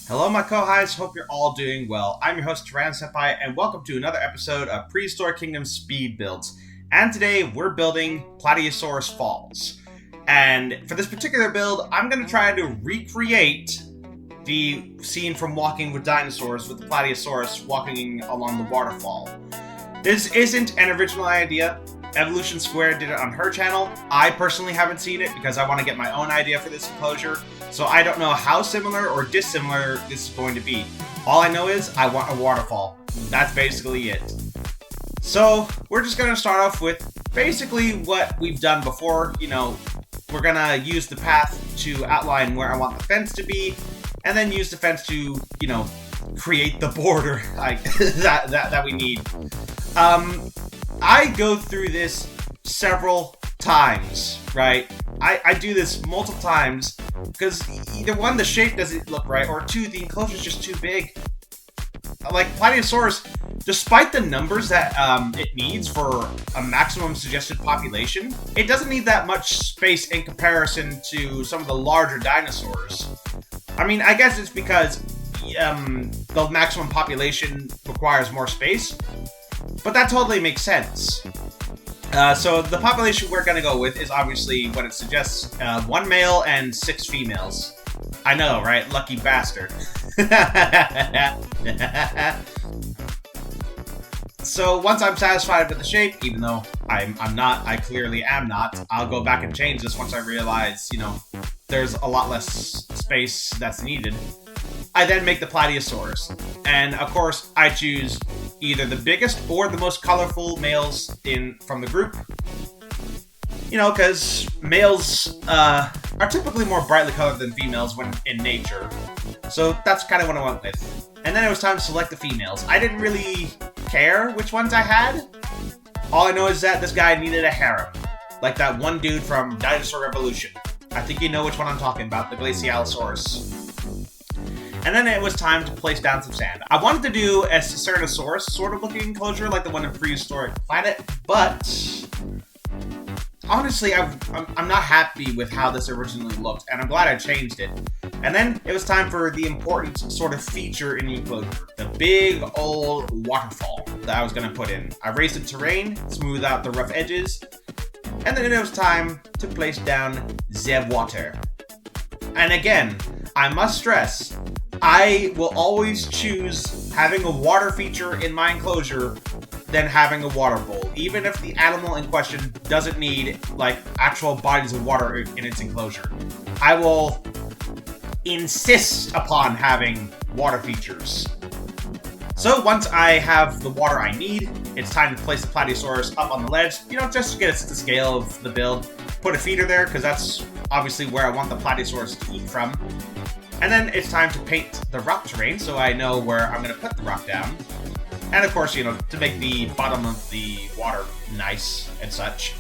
Hello, my co-hosts. Hope you're all doing well. I'm your host, Senpai, and welcome to another episode of Prehistoric Kingdom Speed Builds. And today, we're building Plateosaurus Falls. And for this particular build, I'm going to try to recreate the scene from Walking With Dinosaurs with the Plateosaurus walking along the waterfall. This isn't an original idea. Evolution Squared did it on her channel. I personally haven't seen it because I want to get my own idea for this enclosure. So I don't know how similar or dissimilar this is going to be. All I know is I want a waterfall. That's basically it. So we're just going to start off with basically what we've done before. We're going to use the path to outline where I want the fence to be, and then use the fence to, create the border that we need. I go through this several times, right? I do this multiple times because either one, the shape doesn't look right, or two, the enclosure is just too big. Like Plateosaurus, despite the numbers that it needs for a maximum suggested population, it doesn't need that much space in comparison to some of the larger dinosaurs. I mean, I guess it's because the maximum population requires more space, but that totally makes sense. So the population we're going to go with is obviously what it suggests, 1 male and 6 females. I know, right? Lucky bastard. So once I'm satisfied with the shape, even though I'm not, I clearly am not, I'll go back and change this once I realize, there's a lot less space that's needed. I then make the Plateosaurus. And of course, I choose either the biggest or the most colorful males from the group. Because males are typically more brightly colored than females when in nature. So that's kind of what I went with. And then it was time to select the females. I didn't really care which ones I had. All I know is that this guy needed a harem. Like that one dude from Dinosaur Revolution. I think you know which one I'm talking about, the Glacialosaurus. And then it was time to place down some sand. I wanted to do a Ceratosaurus sort of looking enclosure like the one in Prehistoric Planet, but honestly, I'm not happy with how this originally looked, and I'm glad I changed it. And then it was time for the important sort of feature in the enclosure, the big old waterfall that I was going to put in. I raised the terrain, smoothed out the rough edges, and then it was time to place down the water. And again, I must stress, I will always choose having a water feature in my enclosure than having a water bowl, even if the animal in question doesn't need, actual bodies of water in its enclosure. I will insist upon having water features. So once I have the water I need, it's time to place the Plateosaurus up on the ledge, just to get us to the scale of the build. Put a feeder there, because that's obviously where I want the Plateosaurus to eat from. And then it's time to paint the rock terrain, so I know where I'm going to put the rock down. And of course, to make the bottom of the water nice and such.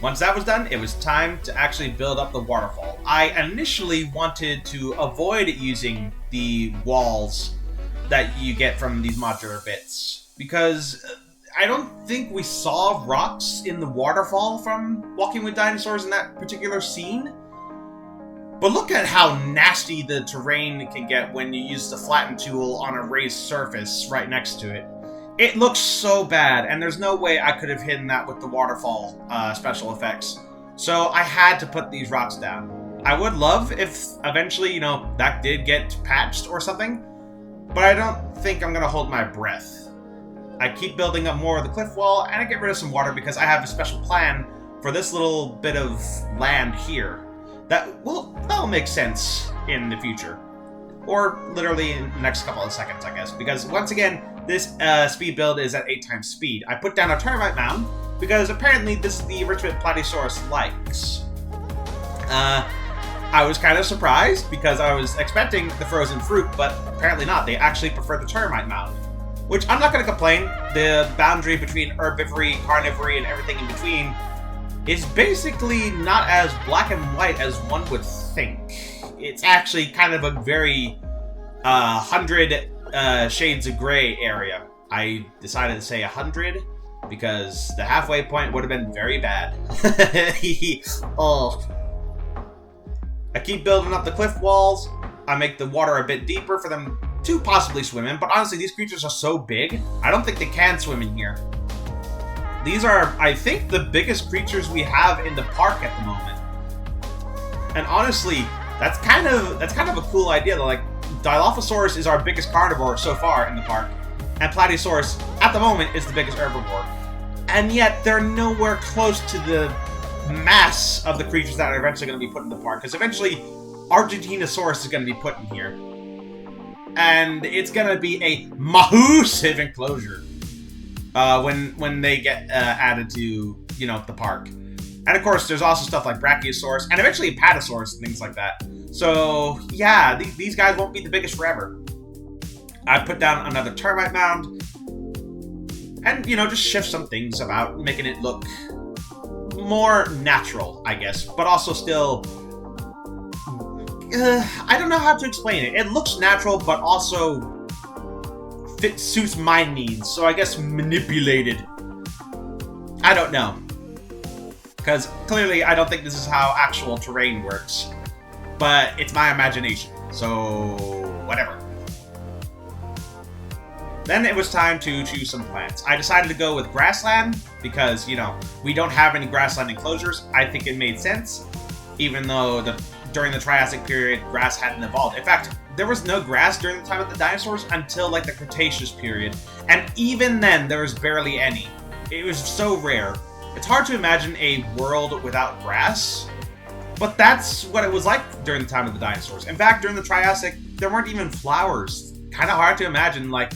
Once that was done, it was time to actually build up the waterfall. I initially wanted to avoid using the walls that you get from these modular bits, because I don't think we saw rocks in the waterfall from Walking With Dinosaurs in that particular scene. But look at how nasty the terrain can get when you use the flatten tool on a raised surface right next to it. It looks so bad, and there's no way I could have hidden that with the waterfall special effects. So I had to put these rocks down. I would love if eventually, that did get patched or something, but I don't think I'm going to hold my breath. I keep building up more of the cliff wall, and I get rid of some water because I have a special plan for this little bit of land here. That'll make sense in the future. Or literally in the next couple of seconds, I guess. Because once again, this speed build is at 8 times speed. I put down a termite mound because apparently this is the enrichment Plateosaurus likes. I was kind of surprised because I was expecting the frozen fruit, but apparently not. They actually prefer the termite mound. Which I'm not going to complain. The boundary between herbivory, carnivory, and everything in between is basically not as black and white as one would think. It's actually kind of a very 100 shades of gray area. I decided to say 100 because the halfway point would have been very bad. Oh. I keep building up the cliff walls. I make the water a bit deeper for them to possibly swim in, but honestly, these creatures are so big, I don't think they can swim in here. These are, I think, the biggest creatures we have in the park at the moment. And honestly, that's kind of a cool idea. Like, Dilophosaurus is our biggest carnivore so far in the park, and Plateosaurus, at the moment, is the biggest herbivore. And yet, they're nowhere close to the mass of the creatures that are eventually going to be put in the park, because eventually, Argentinosaurus is going to be put in here. And it's going to be a massive enclosure when they get added to, you know, the park. And of course, there's also stuff like Brachiosaurus, and eventually Apatosaurus and things like that. So, yeah, these guys won't be the biggest forever. I put down another termite mound, and, you know, just shift some things about, making it look more natural, I guess, but also still... I don't know how to explain it. It looks natural, but also suits my needs, so I guess manipulated. I don't know. Because clearly I don't think this is how actual terrain works. But it's my imagination, so whatever. Then it was time to choose some plants. I decided to go with grassland because, you know, we don't have any grassland enclosures. I think it made sense, even though during the Triassic period, grass hadn't evolved. In fact, there was no grass during the time of the dinosaurs until like the Cretaceous period. And even then, there was barely any. It was so rare. It's hard to imagine a world without grass, but that's what it was like during the time of the dinosaurs. In fact, during the Triassic, there weren't even flowers. Kind of hard to imagine, like,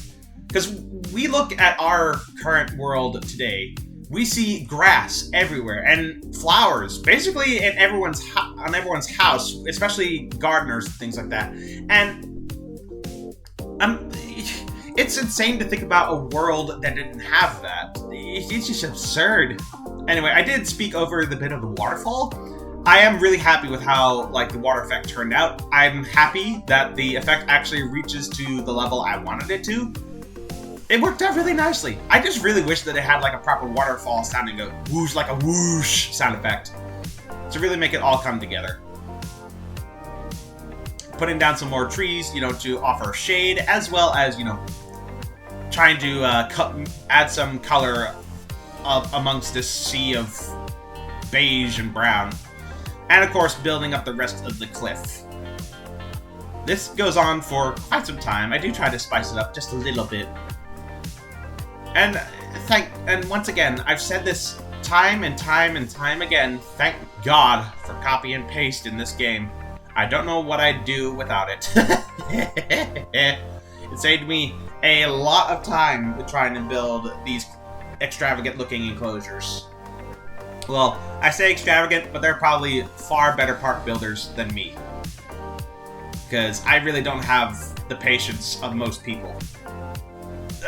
because we look at our current world today, we see grass everywhere and flowers basically in everyone's house, especially gardeners and things like that. And it's insane to think about a world that didn't have that. It's just absurd. Anyway, I did speak over the bit of the waterfall. I am really happy with how, like, the water effect turned out. I'm happy that the effect actually reaches to the level I wanted it to. It worked out really nicely. I just really wish that it had like a proper waterfall sounding, a whoosh, like a whoosh sound effect, to really make it all come together. Putting down some more trees, you know, to offer shade, as well as, you know, trying to add some color amongst this sea of beige and brown. And of course, building up the rest of the cliff. This goes on for quite some time. I do try to spice it up just a little bit. And once again, I've said this time and time and time again, thank God for copy and paste in this game. I don't know what I'd do without it. It saved me a lot of time with trying to build these extravagant looking enclosures. Well, I say extravagant, but they're probably far better park builders than me. Because I really don't have the patience of most people.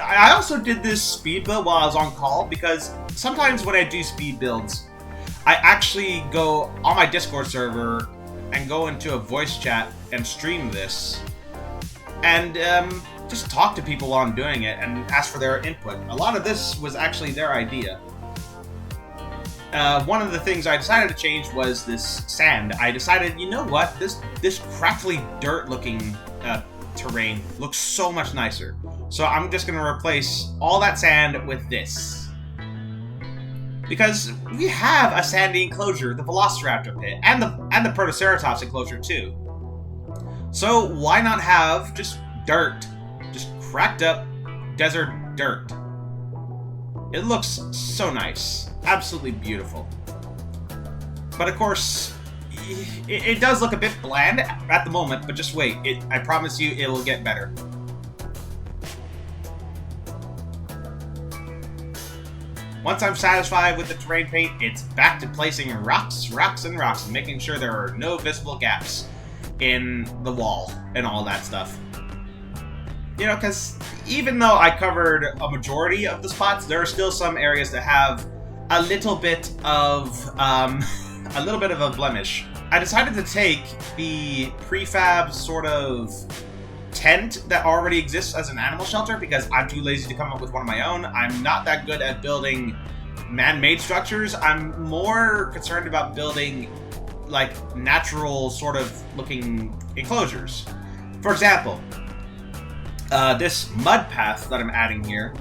I also did this speed build while I was on call, because sometimes when I do speed builds, I actually go on my Discord server and go into a voice chat and stream this. And just talk to people while I'm doing it and ask for their input. A lot of this was actually their idea. One of the things I decided to change was this sand. I decided, you know what, this crackly dirt-looking terrain looks so much nicer. So I'm just going to replace all that sand with this. Because we have a sandy enclosure, the Velociraptor pit, and the Protoceratops enclosure too. So why not have just dirt, just cracked up desert dirt? It looks so nice. Absolutely beautiful. But of course, it does look a bit bland at the moment, but just wait. I promise you it will get better. Once I'm satisfied with the terrain paint, it's back to placing rocks, and making sure there are no visible gaps in the wall and all that stuff. You know, because even though I covered a majority of the spots, there are still some areas that have a little bit of a blemish. I decided to take the prefab sort of tent that already exists as an animal shelter because I'm too lazy to come up with one of my own. I'm not that good at building man-made structures. I'm more concerned about building like natural sort of looking enclosures. For example, this mud path that I'm adding here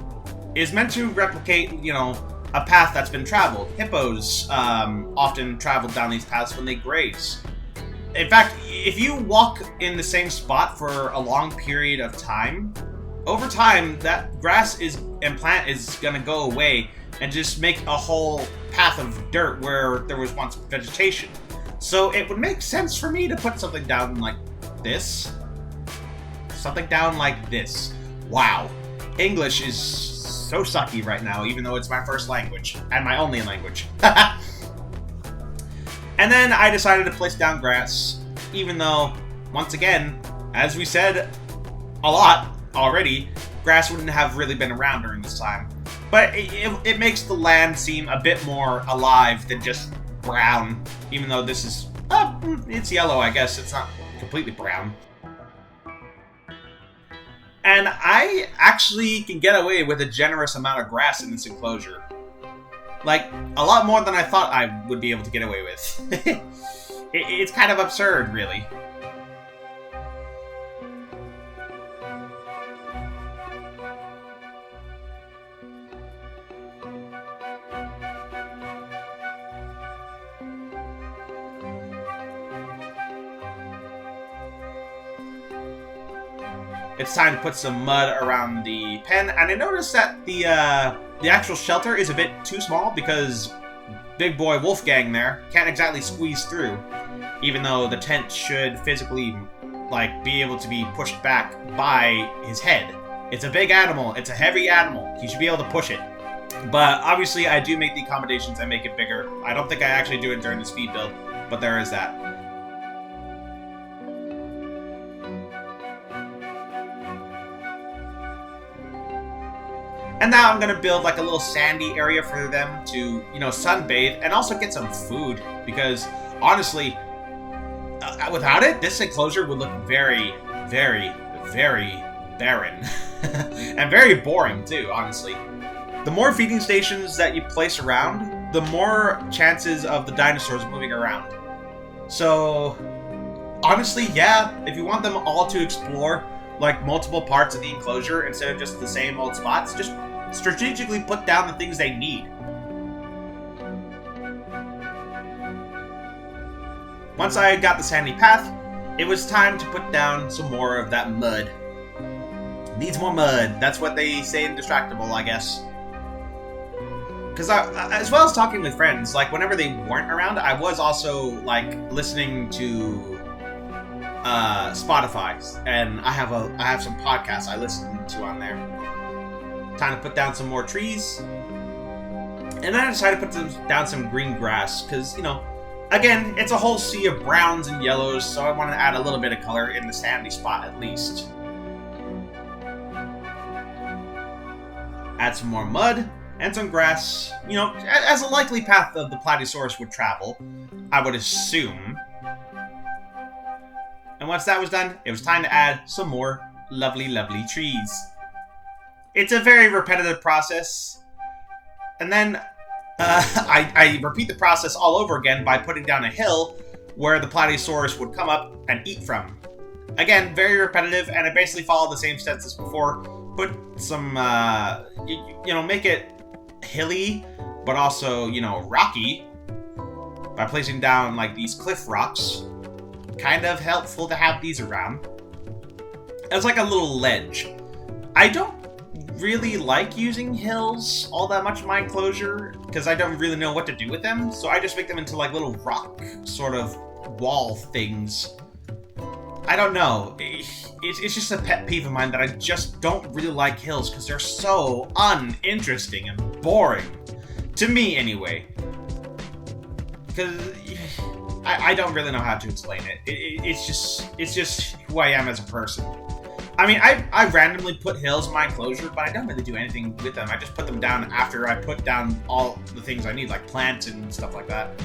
is meant to replicate, you know, a path that's been traveled. Hippos often travel down these paths when they graze. In fact, if you walk in the same spot for a long period of time, over time, that grass and plant is going to go away and just make a whole path of dirt where there was once vegetation. So it would make sense for me to put something down like this. Something down like this. Wow. English is so sucky right now, even though it's my first language. And my only language. And then I decided to place down grass, even though, once again, as we said a lot already, grass wouldn't have really been around during this time. But it makes the land seem a bit more alive than just brown, even though this is, it's yellow, I guess. It's not completely brown. And I actually can get away with a generous amount of grass in this enclosure. Like, a lot more than I thought I would be able to get away with. It's kind of absurd, really. It's time to put some mud around the pen, and I noticed that the actual shelter is a bit too small because big boy Wolfgang there can't exactly squeeze through, even though the tent should physically, like, be able to be pushed back by his head. It's a big animal. It's a heavy animal. He should be able to push it. But obviously, I do make the accommodations and make it bigger. I don't think I actually do it during the speed build, but there is that. And now I'm going to build like a little sandy area for them to, you know, sunbathe and also get some food. Because, honestly, without it, this enclosure would look very, very, very barren. And very boring, too, honestly. The more feeding stations that you place around, the more chances of the dinosaurs moving around. So, honestly, yeah, if you want them all to explore, like, multiple parts of the enclosure instead of just the same old spots, just strategically put down the things they need. Once I got the sandy path, it was time to put down some more of that mud. Needs more mud. That's what they say in Distractable, I guess. Because as well as talking with friends, like, whenever they weren't around, I was also, like, listening to Spotify, and I have some podcasts I listen to on there. Time to put down some more trees. And then I decided to put down some green grass, because, you know, again, it's a whole sea of browns and yellows, so I want to add a little bit of color in the sandy spot at least. Add some more mud and some grass, you know, as a likely path of the Plateosaurus would travel, I would assume. And once that was done, it was time to add some more lovely, lovely trees. It's a very repetitive process. And then I repeat the process all over again by putting down a hill where the Plateosaurus would come up and eat from. Again, very repetitive, and it basically followed the same steps as before. Put some, you know, make it hilly, but also, you know, rocky by placing down, like, these cliff rocks. Kind of helpful to have these around. It's like a little ledge. I don't really like using hills all that much in my enclosure, because I don't really know what to do with them, so I just make them into, like, little rock sort of wall things. I don't know. It's just a pet peeve of mine that I just don't really like hills, because they're so uninteresting and boring. To me, anyway. Because I don't really know how to explain it. It's just who I am as a person. I mean, I randomly put hills in my enclosure, but I don't really do anything with them. I just put them down after I put down all the things I need, like plants and stuff like that.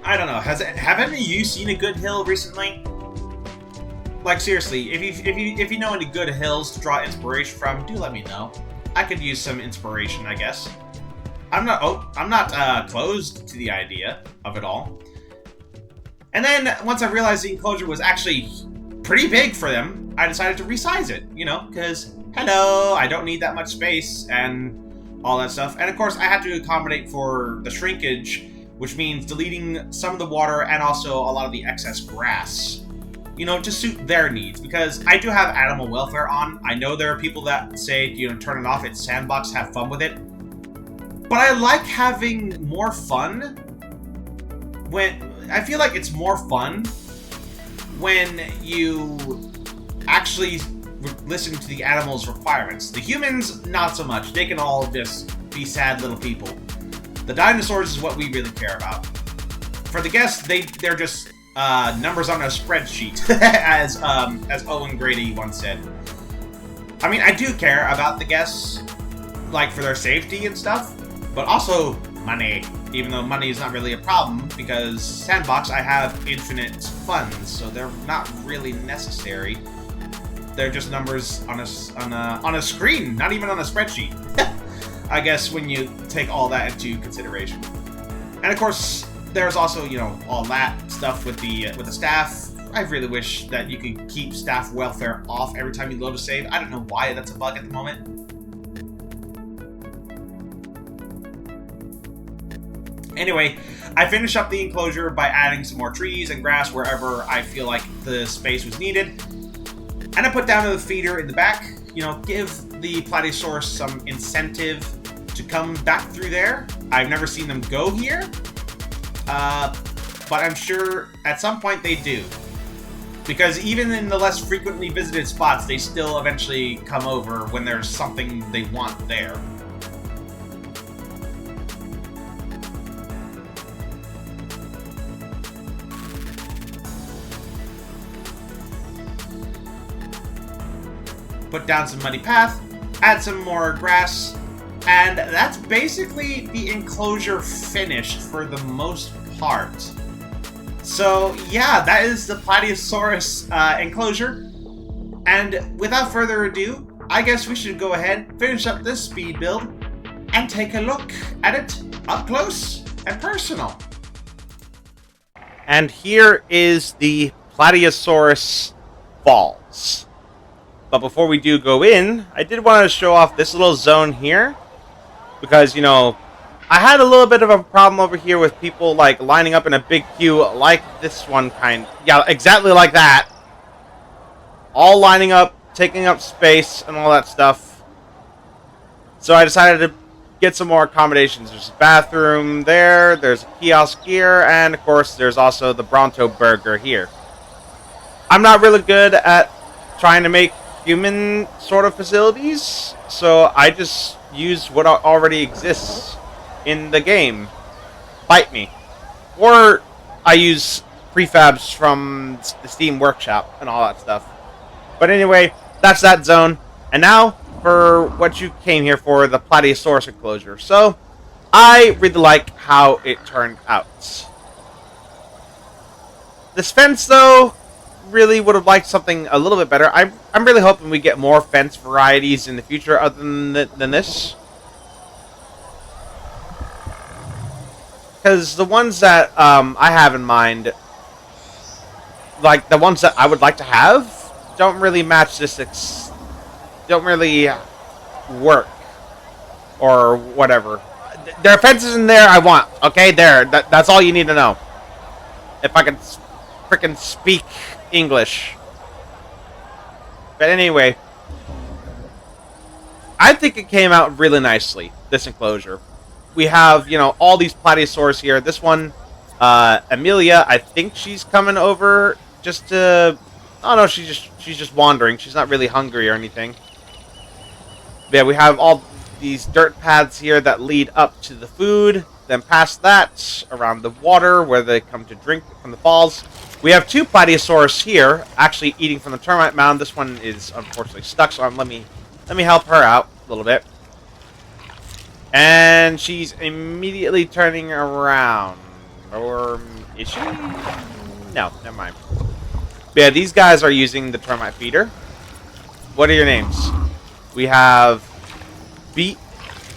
I don't know. Have any of you seen a good hill recently? Like, seriously, if you know any good hills to draw inspiration from, do let me know. I could use some inspiration, I guess. I'm not closed to the idea of it all. And then once I realized the enclosure was actually pretty big for them, I decided to resize it, you know, because hello, I don't need that much space and all that stuff. And of course, I had to accommodate for the shrinkage, which means deleting some of the water and also a lot of the excess grass, you know, to suit their needs. Because I do have animal welfare on. I know there are people that say, you know, turn it off, it's sandbox, have fun with it. But I like having more fun when... I feel like it's more fun when you actually listen to the animals' requirements. The humans, not so much. They can all just be sad little people. The dinosaurs is what we really care about. For the guests, they're just numbers on a spreadsheet, as Owen Grady once said. I mean, I do care about the guests, like for their safety and stuff, but also money. Even though money is not really a problem, because Sandbox, I have infinite funds, so they're not really necessary. They're just numbers on a screen, not even on a spreadsheet. I guess when you take all that into consideration. And of course, there's also, you know, all that stuff with the staff. I really wish that you could keep staff welfare off every time you load a save. I don't know why that's a bug at the moment. Anyway, I finished up the enclosure by adding some more trees and grass wherever I feel like the space was needed. And I put down a feeder in the back, you know, give the Plateosaurus some incentive to come back through there. I've never seen them go here, but I'm sure at some point they do. Because even in the less frequently visited spots, they still eventually come over when there's something they want there. Put down some muddy path, add some more grass, and that's basically the enclosure finished for the most part. So yeah, that is the Plateosaurus enclosure. And without further ado, I guess we should go ahead, finish up this speed build, and take a look at it up close and personal. And here is the Plateosaurus Falls. But before we do go in, I did want to show off this little zone here. Because, you know, I had a little bit of a problem over here with people, like, lining up in a big queue like this one kind. Yeah, exactly like that. All lining up, taking up space, and all that stuff. So I decided to get some more accommodations. There's a bathroom there, there's a kiosk here, and, of course, there's also the Bronto Burger here. I'm not really good at trying to make human sort of facilities, so I just use what already exists in the game. Bite me. Or I use prefabs from the Steam Workshop and all that stuff. But anyway, that's that zone. And now for what you came here for, the Plateosaurus enclosure. So I really like how it turned out. This fence, though, really would have liked something a little bit better. I'm really hoping we get more fence varieties in the future other than this. Because the ones that I have in mind, like the ones that I would like to have, don't really match this, don't really work. Or whatever. There are fences in there I want, okay? That's all you need to know. If I can frickin' speak English. But anyway, I think it came out really nicely, this enclosure. We have, you know, all these Plateosaurs here. This one, Amelia, I think she's coming over just to... Oh no, she's just wandering. She's not really hungry or anything. But yeah, we have all these dirt paths here that lead up to the food. Then past that, around the water where they come to drink from the falls. We have two Plateosaurus here, actually eating from the termite mound. This one is unfortunately stuck, so let me help her out a little bit. And she's immediately turning around. Or is she? No, never mind. But yeah, these guys are using the termite feeder. What are your names? We have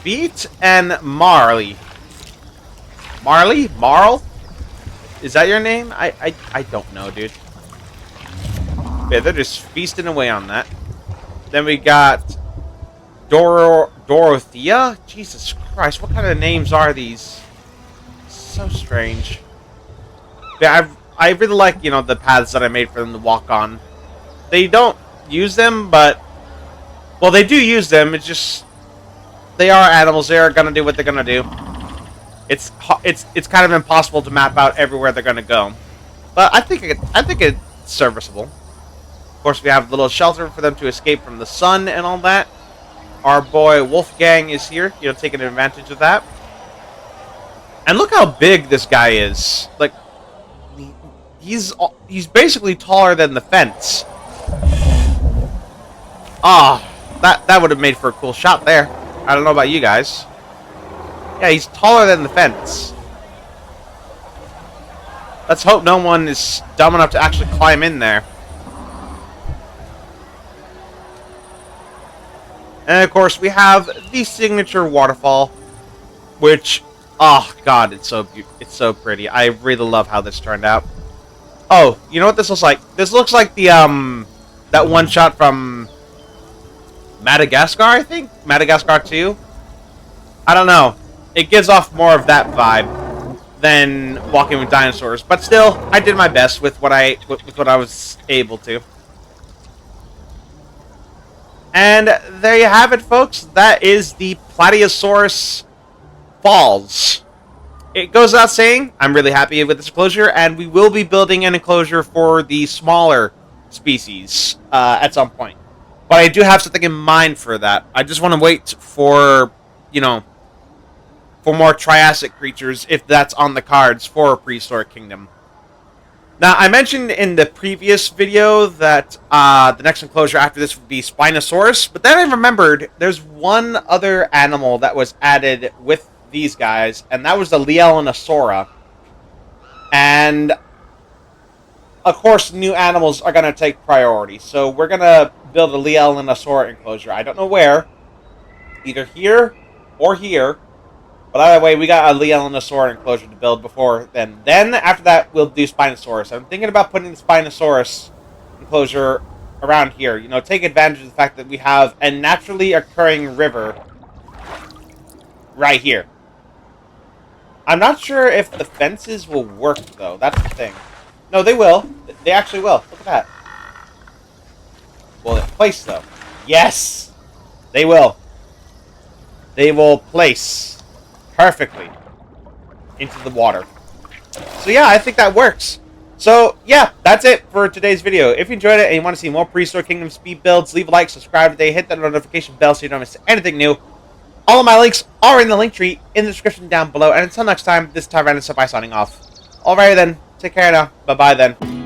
Beat and Marley. Marl? Is that your name? I don't know, dude. Yeah, they're just feasting away on that. Then we got Dorothea? Jesus Christ, what kind of names are these? So strange. Yeah, I really like, you know, the paths that I made for them to walk on. They don't use them, but... Well, they do use them, it's just... They are animals, they are gonna do what they're gonna do. It's kind of impossible to map out everywhere they're gonna go. But I think it's serviceable. Of course, we have a little shelter for them to escape from the sun and all that. Our boy Wolfgang is here, you know, taking advantage of that. And look how big this guy is. Like, he's basically taller than the fence. Ah, that would have made for a cool shot there. I don't know about you guys. Yeah, he's taller than the fence. Let's hope no one is dumb enough to actually climb in there. And of course, we have the signature waterfall, which, oh god, it's so pretty. I really love how this turned out. Oh, you know what this looks like? This looks like the that one shot from Madagascar, I think? Madagascar 2? I don't know. It gives off more of that vibe than Walking with Dinosaurs, but still, I did my best with what I was able to. And there you have it, folks. That is the Plateosaurus Falls. It goes without saying, I'm really happy with this enclosure, and we will be building an enclosure for the smaller species at some point. But I do have something in mind for that. I just want to wait for, you know, for more Triassic creatures, if that's on the cards for Prehistoric Kingdom. Now, I mentioned in the previous video that the next enclosure after this would be Spinosaurus, but then I remembered there's one other animal that was added with these guys, and that was the Leelinosaura. And, of course, new animals are going to take priority, so we're going to build a Leelinosaura enclosure. I don't know where, either here or here. But either way, we got a Leelinosaurus enclosure to build before then. Then, after that, we'll do Spinosaurus. I'm thinking about putting the Spinosaurus enclosure around here. You know, take advantage of the fact that we have a naturally occurring river right here. I'm not sure if the fences will work, though. That's the thing. No, they will. They actually will. Look at that. Will it place, though? Yes! They will. They will place perfectly into the water. So yeah, I think that works. So yeah, that's it for today's video. If you enjoyed it and you want to see more Prehistoric Kingdom speed builds, leave a like, subscribe today, hit that notification bell so you don't miss anything new. All of my links are in the link tree in the description down below. And until next time, this is Tyrannosaurus signing off. Alright then, take care now. Bye-bye then.